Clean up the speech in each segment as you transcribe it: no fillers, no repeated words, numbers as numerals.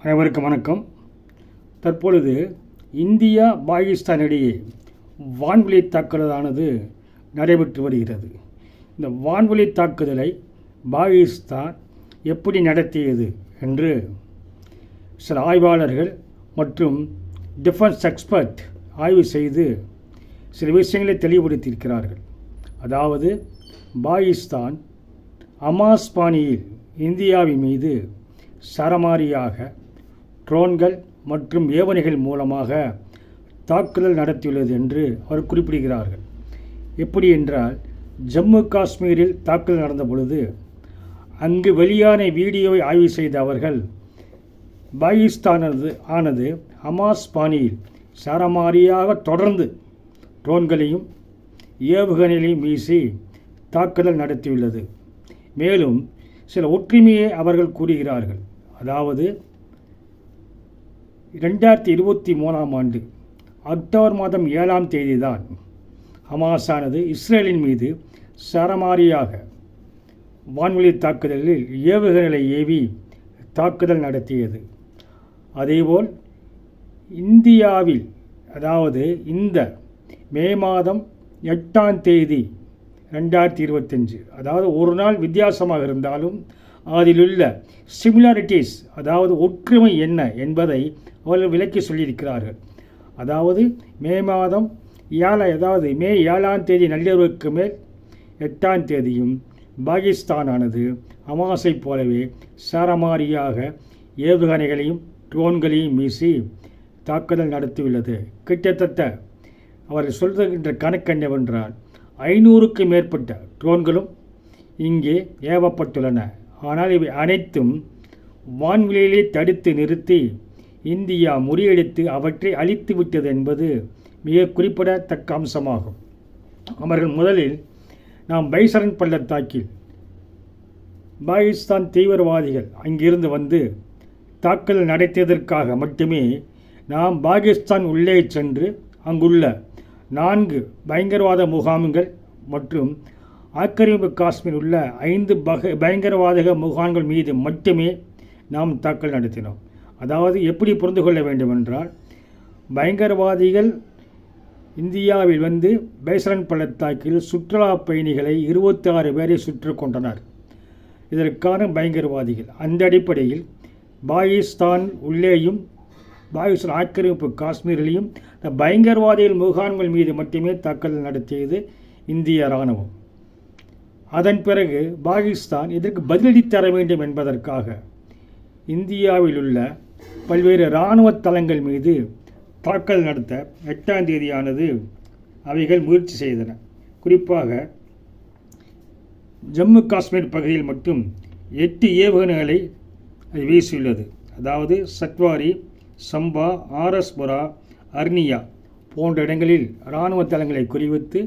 அனைவருக்கும் வணக்கம். தற்பொழுது இந்தியா பாகிஸ்தான் இடையே வான்வழி தாக்குதலானது நடைபெற்று வருகிறது. இந்த வான்வழி தாக்குதலை பாகிஸ்தான் எப்படி நடத்தியது என்று சில ஆய்வாளர்கள் மற்றும் டிஃபென்ஸ் எக்ஸ்பர்ட் ஆய்வு செய்து சில விஷயங்களை தெளிவுபடுத்தியிருக்கிறார்கள். அதாவது பாகிஸ்தான் ஹமாஸ் பாணியில் இந்தியாவின் மீது சரமாரியாக ட்ரோன்கள் மற்றும் ஏவனைகள் மூலமாக தாக்குதல் நடத்தியுள்ளது என்று அவர் குறிப்பிடுகிறார்கள். எப்படி என்றால், ஜம்மு காஷ்மீரில் தாக்குதல் நடந்த பொழுது அங்கு வெளியான வீடியோவை ஆய்வு செய்த அவர்கள் பாகிஸ்தானது ஹமாஸ் பாணியில் சரமாரியாக தொடர்ந்து ட்ரோன்களையும் ஏவுகணைகளையும் வீசி தாக்குதல் நடத்தியுள்ளது. மேலும் சில ஒற்றுமையை அவர்கள் கூறுகிறார்கள். அதாவது 2023 ஆண்டு அக்டோபர் மாதம் 7ஆம் தேதி தான் ஹமாஸானது இஸ்ரேலின் மீது சரமாரியாக வான்வழி தாக்குதலில் ஏவுகணைகளை ஏவி தாக்குதல் நடத்தியது. அதேபோல் இந்தியாவில் அதாவது இந்த மே மாதம் 8ஆம் தேதி 2025, அதாவது ஒரு நாள் வித்தியாசமாக இருந்தாலும் அதிலுள்ள சிமிலாரிட்டிஸ், அதாவது ஒற்றுமை என்ன என்பதை அவர்கள் விளக்கி சொல்லியிருக்கிறார்கள். அதாவது மே 7ஆம் தேதி நள்ளிரவுக்கு மேல் 8ஆம் தேதியும் பாகிஸ்தானானது ஹமாஸை போலவே சரமாரியாக ஏவுகணைகளையும் ட்ரோன்களையும் வீசி தாக்குதல் நடத்தியுள்ளது. கிட்டத்தட்ட அவர்கள் சொல்கின்ற கணக்கு என்னவென்றால் 500க்கும் மேற்பட்ட ட்ரோன்களும் இங்கே ஏவப்பட்டுள்ளன. ஆனால் இவை அனைத்தும் வான்வெளியிலே தடுத்து நிறுத்தி இந்தியா முறியடித்து அவற்றை அழித்து விட்டது என்பது மிக குறிப்பிடத்தக்க அம்சமாகும். அவர்கள் முதலில் நாம் பைசரன் பள்ளத்தாக்கில் பாகிஸ்தான் தீவிரவாதிகள் அங்கிருந்து வந்து தாக்குதல் நடத்தியதற்காக மட்டுமே நாம் பாகிஸ்தான் உள்ளே சென்று அங்குள்ள 4 பயங்கரவாத முகாம்கள் மற்றும் ஆக்கிரமிப்பு காஷ்மீர் உள்ள 5 பயங்கரவாத முகாம்கள் மீது மட்டுமே நாம் தாக்குதல் நடத்தினோம். அதாவது எப்படி புரிந்து கொள்ள வேண்டுமென்றால், பயங்கரவாதிகள் இந்தியாவில் வந்து பைசரன் பள்ளத்தாக்கில் சுற்றுலா பயணிகளை 26 பேரை சுற்றி கொண்டனர். இதற்கான பயங்கரவாதிகள் அந்த அடிப்படையில் பாகிஸ்தான் உள்ளேயும் பாகிஸ்தான் ஆக்கிரமிப்பு காஷ்மீரிலையும் இந்த பயங்கரவாதிகள் முகாம்கள் மீது மட்டுமே தாக்குதல் நடத்தியது இந்திய இராணுவம். அதன் பிறகு பாகிஸ்தான் இதற்கு பதிலடி தர வேண்டும் என்பதற்காக இந்தியாவில் உள்ள பல்வேறு இராணுவ தளங்கள் மீது தாக்குதல் நடத்த 8ஆம் தேதியானது அவைகள் முயற்சி செய்தன. குறிப்பாக ஜம்மு காஷ்மீர் பகுதியில் மட்டும் 8 ஏவுகணைகளை அது வீசியுள்ளது. அதாவது சட்வாரி, சம்பா, ஆர்எஸ்புரா, அர்னியா போன்ற இடங்களில் இராணுவ தளங்களை குறிவைத்து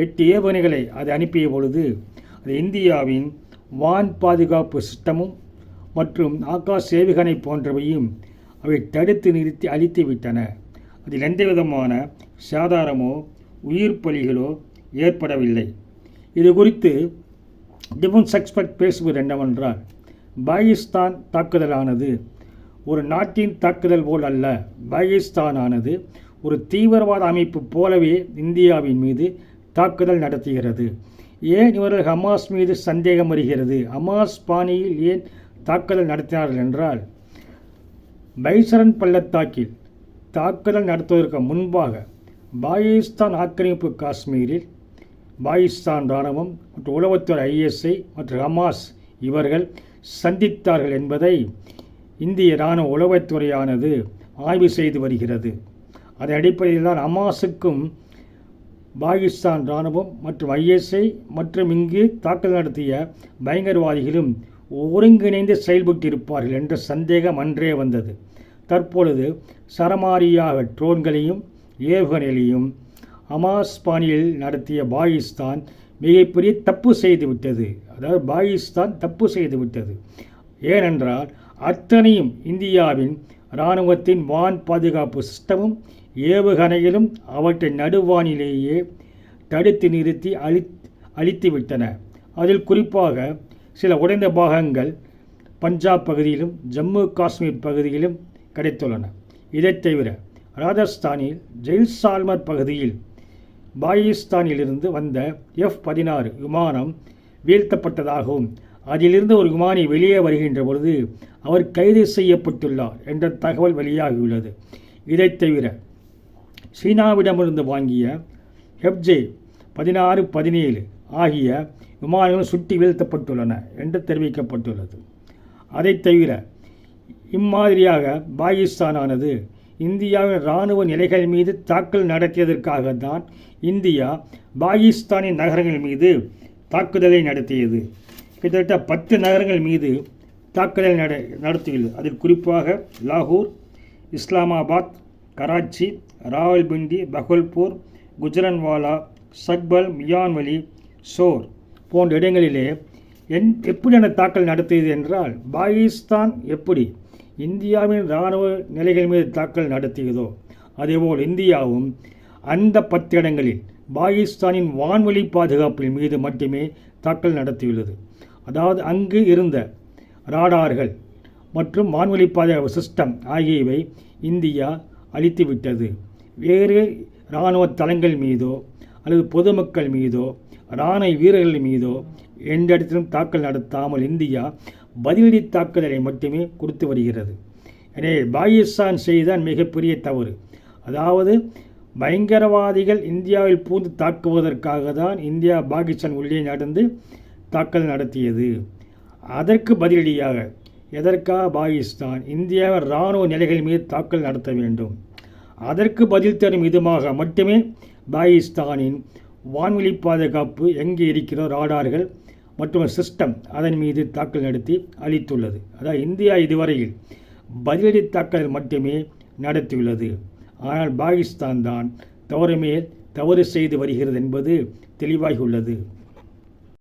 8 ஏவுகணைகளை அது அனுப்பிய பொழுது அது இந்தியாவின் வான் பாதுகாப்பு சிஸ்டமும் மற்றும் ஆகாஷ் ஏவுகணை போன்றவையும் அவை தடுத்து நிறுத்தி அழித்து விட்டன. அதில் எந்த விதமான சாதாரணமோ உயிர் பலிகளோ ஏற்படவில்லை. இது குறித்து டிஃபென்ஸ் எக்ஸ்பர்ட் பேசுவது என்னவென்றால், பாகிஸ்தான் தாக்குதலானது ஒரு நாட்டின் தாக்குதல் போல் அல்ல. பாகிஸ்தானானது ஒரு தீவிரவாத அமைப்பு போலவே இந்தியாவின் மீது தாக்குதல் நடத்துகிறது. ஏன் இவர்கள் ஹமாஸ் மீது சந்தேகம் வருகிறது? ஹமாஸ் பாணியில் ஏன் தாக்குதல் நடத்தினார்கள் என்றால், பைசரன் பள்ளத்தாக்கில் தாக்குதல் நடத்துவதற்கு முன்பாக பாகிஸ்தான் ஆக்கிரமிப்பு காஷ்மீரில் பாகிஸ்தான் இராணுவம் மற்றும் உளவுத்துறை ISI மற்றும் ஹமாஸ் இவர்கள் சந்தித்தார்கள் என்பதை இந்திய இராணுவ உளவுத்துறையானது ஆய்வு செய்து வருகிறது. அதன் அடிப்படையில் தான் ஹமாஸுக்கும் பாகிஸ்தான் இராணுவம் மற்றும் ISI மற்றும் இங்கு தாக்குதல் நடத்திய பயங்கரவாதிகளும் ஒருங்கிணைந்து செயல்பட்டிருப்பார்கள் என்ற சந்தேகம் அன்றே வந்தது. தற்பொழுது சரமாரியாக ட்ரோன்களையும் ஏவுகணைகளையும் ஹமாஸ் பாணியில் நடத்திய பாகிஸ்தான் மிகப்பெரிய தப்பு செய்துவிட்டது. அதாவது பாகிஸ்தான் தப்பு செய்துவிட்டது. ஏனென்றால் அத்தனையும் இந்தியாவின் இராணுவத்தின் வான் பாதுகாப்பு சிஸ்டமும் ஏவுகணைகளும் அவற்றை நடுவானிலேயே தடுத்து நிறுத்தி அழித்துவிட்டன. அதில் குறிப்பாக சில உடைந்த பாகங்கள் பஞ்சாப் பகுதியிலும் ஜம்மு காஷ்மீர் பகுதியிலும் கிடைத்துள்ளன. இதைத் தவிர ராஜஸ்தானில் ஜெய்சால்மர் பகுதியில் பாகிஸ்தானிலிருந்து வந்த F-16 விமானம் வீழ்த்தப்பட்டதாகவும் அதிலிருந்து ஒரு விமானி வெளியே வருகின்ற பொழுது அவர் கைது செய்யப்பட்டுள்ளார் என்ற தகவல் வெளியாகியுள்ளது. இதைத் தவிர சீனாவிடமிருந்து வாங்கிய FJ-16, 17 ஆகிய விமானங்கள் சுட்டி வீழ்த்தப்பட்டுள்ளன என்று தெரிவிக்கப்பட்டுள்ளது. அதைத் தவிர இம்மாதிரியாக பாகிஸ்தானானது இந்தியாவின் இராணுவ நிலைகள் மீது தாக்குதல் நடத்தியதற்காகத்தான் இந்தியா பாகிஸ்தானின் நகரங்கள் மீது தாக்குதலை நடத்தியது. கிட்டத்தட்ட 10 நகரங்கள் மீது தாக்குதல் நடத்தியுள்ளது. அதில் குறிப்பாக லாகூர், இஸ்லாமாபாத், கராச்சி, ராவல்பிண்டி, பகல்பூர், குஜரன்வாலா, சக்பல், மியான்வலி, சோர் போன்ற இடங்களிலே எப்படியான தாக்குதல் நடத்தியது என்றால், பாகிஸ்தான் எப்படி இந்தியாவின் இராணுவ நிலைகள் மீது தாக்குதல் நடத்தியதோ அதேபோல் இந்தியாவும் அந்த 10 இடங்களில் பாகிஸ்தானின் வான்வழி பாதுகாப்பின் மீது மட்டுமே தாக்குதல் நடத்தியுள்ளது. அதாவது அங்கு இருந்த ராடார்கள் மற்றும் வான்வழி பாதுகாப்பு சிஸ்டம் ஆகியவை இந்தியா அழித்துவிட்டது. வேறு இராணுவ தளங்கள் மீதோ அல்லது பொதுமக்கள் மீதோ இராணுவ வீரர்கள் மீதோ எந்த இடத்திலும் தாக்குதல் நடத்தாமல் இந்தியா பதிலடி தாக்குதலை மட்டுமே கொடுத்து வருகிறது. எனவே பாகிஸ்தான் செய்த மிகப்பெரிய தவறு, அதாவது பயங்கரவாதிகள் இந்தியாவில் பூந்து தாக்குவதற்காக தான் இந்தியா பாகிஸ்தான் உள்ளே நடந்து தாக்குதல் நடத்தியது. அதற்கு பதிலடியாக எதற்காக பாகிஸ்தான் இந்தியாவின் இராணுவ நிலைகள் மீது தாக்குதல் நடத்த வேண்டும்? அதற்கு பதில் தரும் விதமாக மட்டுமே பாகிஸ்தானின் வான்வழி பாதுகாப்பு எங்கே இருக்கிற ராடார்கள் மற்றும் சிஸ்டம் அதன் மீது தாக்குதல் நடத்தி அளித்துள்ளது. அதாவது இந்தியா இதுவரையில் பதிலடி தாக்குதல் மட்டுமே நடத்தியுள்ளது. ஆனால் பாகிஸ்தான் தான் தவறு மேல் தவறு செய்து வருகிறது என்பது தெளிவாகியுள்ளது.